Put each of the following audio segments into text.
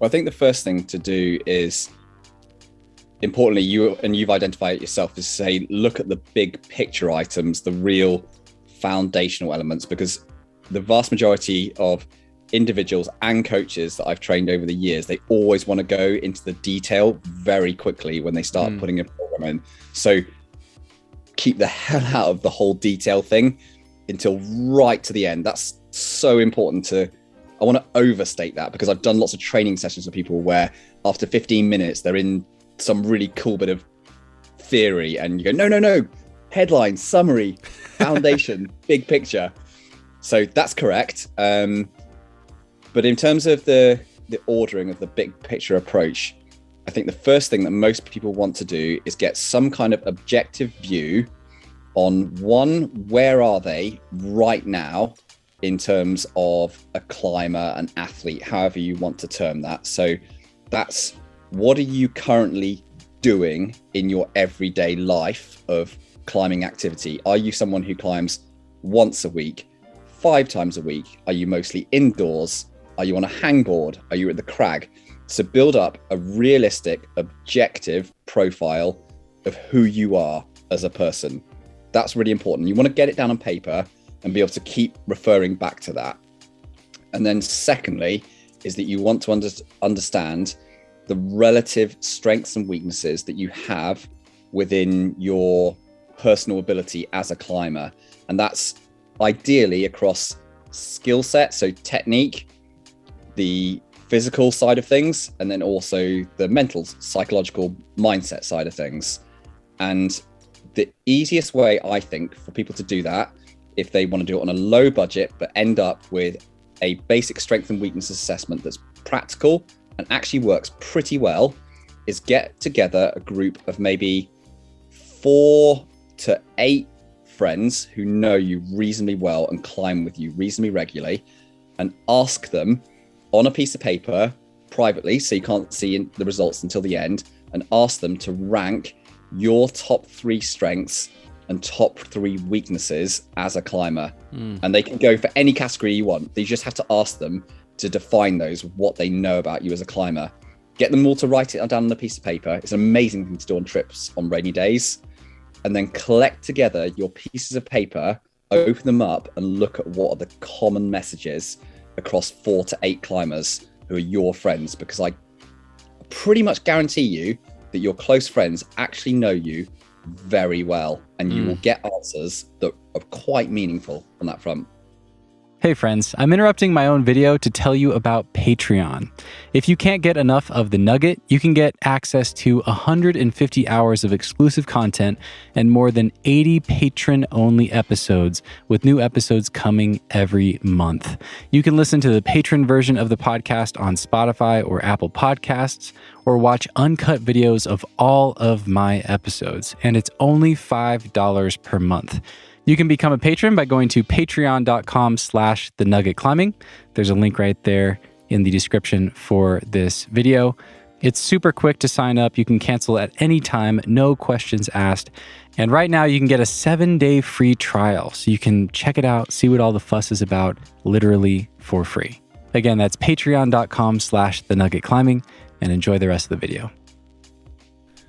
Well, I think the first thing to do is, importantly, you've identified it yourself, is say, look at the big picture items, the real foundational elements, because the vast majority of individuals and coaches that I've trained over the years, they always want to go into the detail very quickly when they start putting a program in. So keep the hell out of the whole detail thing until right to the end. That's so important I want to overstate that, because I've done lots of training sessions with people where after 15 minutes, they're in some really cool bit of theory and you go, no, headline, summary, foundation, big picture. So that's correct. But in terms of the ordering of the big picture approach, I think the first thing that most people want to do is get some kind of objective view on, one, where are they right now in terms of a climber, an athlete, however you want to term that. So that's, what are you currently doing in your everyday life of climbing activity? Are you someone who climbs once a week, 5 times a week? Are you mostly indoors? Are you on a hangboard? Are you at the crag? So build up a realistic, objective profile of who you are as a person. That's really important. You want to get it down on paper and be able to keep referring back to that. And then secondly, is that you want to understand the relative strengths and weaknesses that you have within your personal ability as a climber. And that's ideally across skill set, so technique, the physical side of things, and then also the mental, psychological mindset side of things. And the easiest way, I think, for people to do that, if they want to do it on a low budget, but end up with a basic strength and weakness assessment that's practical and actually works pretty well, is get together a group of maybe 4 to 8 friends who know you reasonably well and climb with you reasonably regularly, and ask them on a piece of paper privately, so you can't see the results until the end, and ask them to rank your top 3 strengths and top 3 weaknesses as a climber. And they can go for any category you want. You just have to ask them to define those, what they know about you as a climber. Get them all to write it down on a piece of paper. It's an amazing thing to do on trips on rainy days. And then collect together your pieces of paper, open them up, and look at what are the common messages across 4 to 8 climbers who are your friends, because I pretty much guarantee you that your close friends actually know you very well, and you will get answers that are quite meaningful on that front. Hey friends, I'm interrupting my own video to tell you about Patreon. If you can't get enough of The Nugget, you can get access to 150 hours of exclusive content and more than 80 patron-only episodes, with new episodes coming every month. You can listen to the patron version of the podcast on Spotify or Apple Podcasts, or watch uncut videos of all of my episodes, and it's only $5 per month. You can become a patron by going to patreon.com/thenuggetclimbing. There's a link right there in the description for this video. It's super quick to sign up. You can cancel at any time, no questions asked. And right now you can get a 7-day free trial, so you can check it out, see what all the fuss is about, literally for free. Again, that's patreon.com/thenuggetclimbing, and enjoy the rest of the video.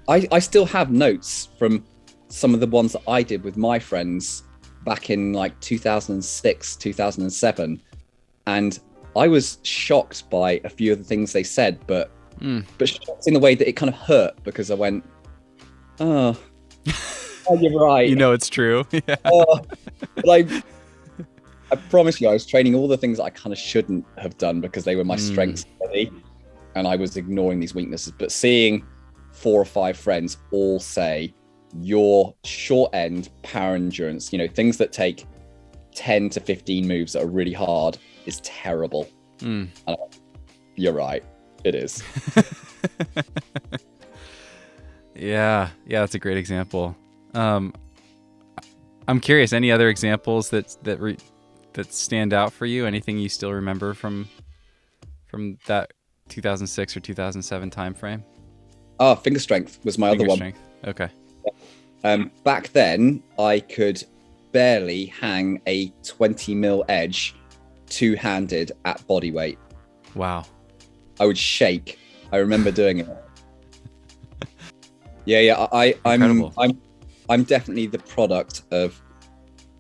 I still have notes from some of the ones that I did with my friends back in like 2006, 2007. And I was shocked by a few of the things they said, but shocked in the way that it kind of hurt, because I went, oh you're right. You know it's true. Yeah. But I promise you, I was training all the things that I kind of shouldn't have done because they were my strengths already, and I was ignoring these weaknesses. But seeing 4 or 5 friends all say, your short end power endurance, things that take 10 to 15 moves that are really hard, is terrible. And you're right, it is. Yeah, that's a great example. I'm curious, any other examples that stand out for you? Anything you still remember from that 2006 or 2007 timeframe? Finger strength was my other one. Strength. Okay. Back then, I could barely hang a 20 mil edge two-handed at body weight. Wow. I would shake. I remember doing it. Yeah. I'm definitely the product of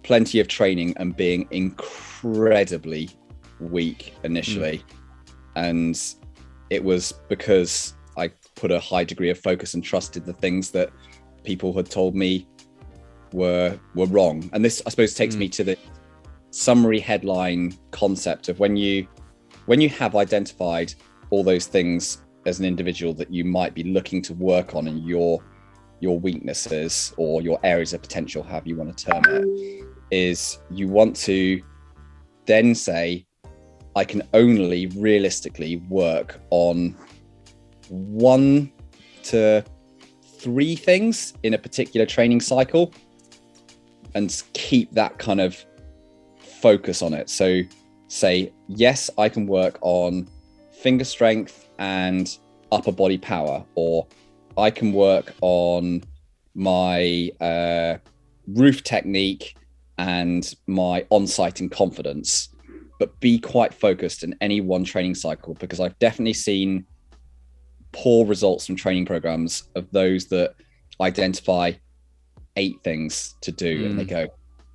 plenty of training and being incredibly weak initially. And it was because I put a high degree of focus and trusted the things that people had told me were wrong. And this, I suppose, takes me to the summary headline concept of when you have identified all those things as an individual that you might be looking to work on, and your weaknesses or your areas of potential, however you want to term it, is you want to then say, I can only realistically work on 1 to 3 things in a particular training cycle, and keep that kind of focus on it. So say, yes, I can work on finger strength and upper body power, or I can work on my roof technique and my on-sighting confidence, but be quite focused in any one training cycle, because I've definitely seen poor results from training programs of those that identify 8 things to do and they go,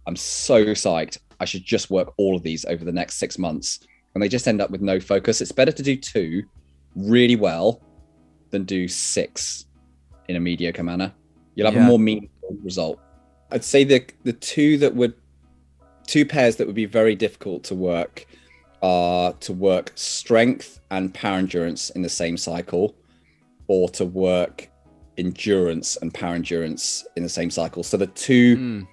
I'm so psyched, I should just work all of these over the next 6 months, and they just end up with no focus. It's better to do 2 really well than do 6 in a mediocre manner. You'll have a more meaningful result. I'd say the 2 pairs that would be very difficult to work are to work strength and power endurance in the same cycle, or to work endurance and power endurance in the same cycle. So the two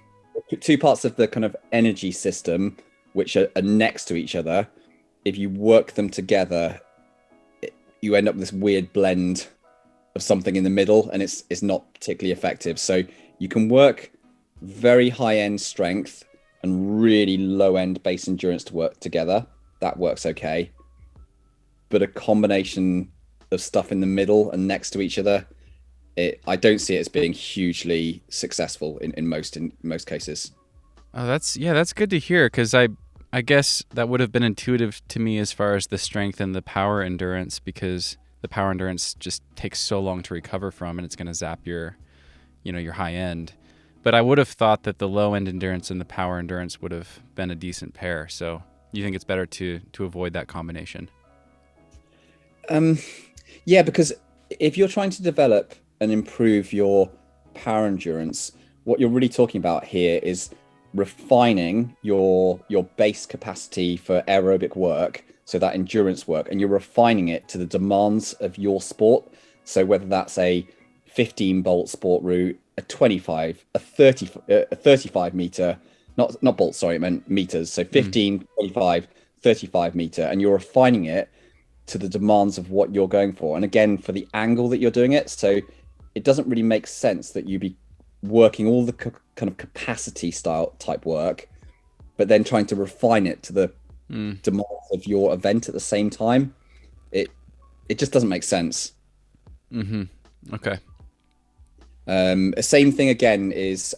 parts of the kind of energy system, which are next to each other, if you work them together, you end up with this weird blend of something in the middle, and it's not particularly effective. So you can work very high-end strength and really low-end base endurance to work together. That works okay. But a combination of stuff in the middle and next to each other, I don't see it as being hugely successful in most cases. Oh, that's good to hear, because I guess that would have been intuitive to me as far as the strength and the power endurance, because the power endurance just takes so long to recover from, and it's going to zap your high end. But I would have thought that the low end endurance and the power endurance would have been a decent pair. So you think it's better to avoid that combination? Yeah, because if you're trying to develop and improve your power endurance, what you're really talking about here is refining your base capacity for aerobic work, so that endurance work, and you're refining it to the demands of your sport. So whether that's a 15 bolt sport route, a 25, a 35 meter, not bolts, sorry, I meant meters. So 15, 25, 35 meter, and you're refining it to the demands of what you're going for. And again, for the angle that you're doing it. So it doesn't really make sense that you be working all the kind of capacity style type work, but then trying to refine it to the demands of your event at the same time. It just doesn't make sense. Okay. Same thing again is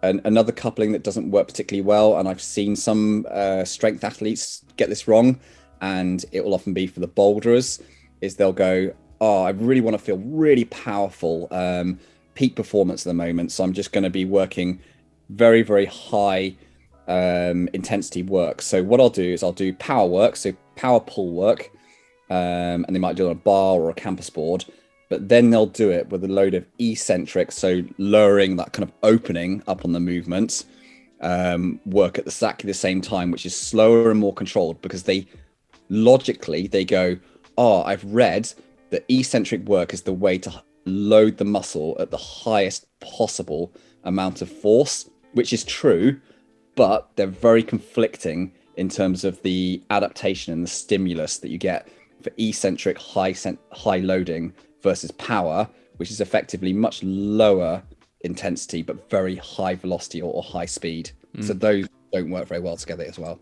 another coupling that doesn't work particularly well, and I've seen some strength athletes get this wrong, and it will often be for the boulderers, is they'll go, oh, I really want to feel really powerful, peak performance at the moment, so I'm just going to be working very, very high intensity work. So what I'll do is I'll do power work, so power pull work, and they might do it on a bar or a campus board, but then they'll do it with a load of eccentric, so lowering that kind of opening up on the movements, work at exactly the same time, which is slower and more controlled, because they logically go, oh, I've read that eccentric work is the way to load the muscle at the highest possible amount of force, which is true, but they're very conflicting in terms of the adaptation and the stimulus that you get for eccentric high loading versus power, which is effectively much lower intensity but very high velocity or high speed. So those don't work very well together as well.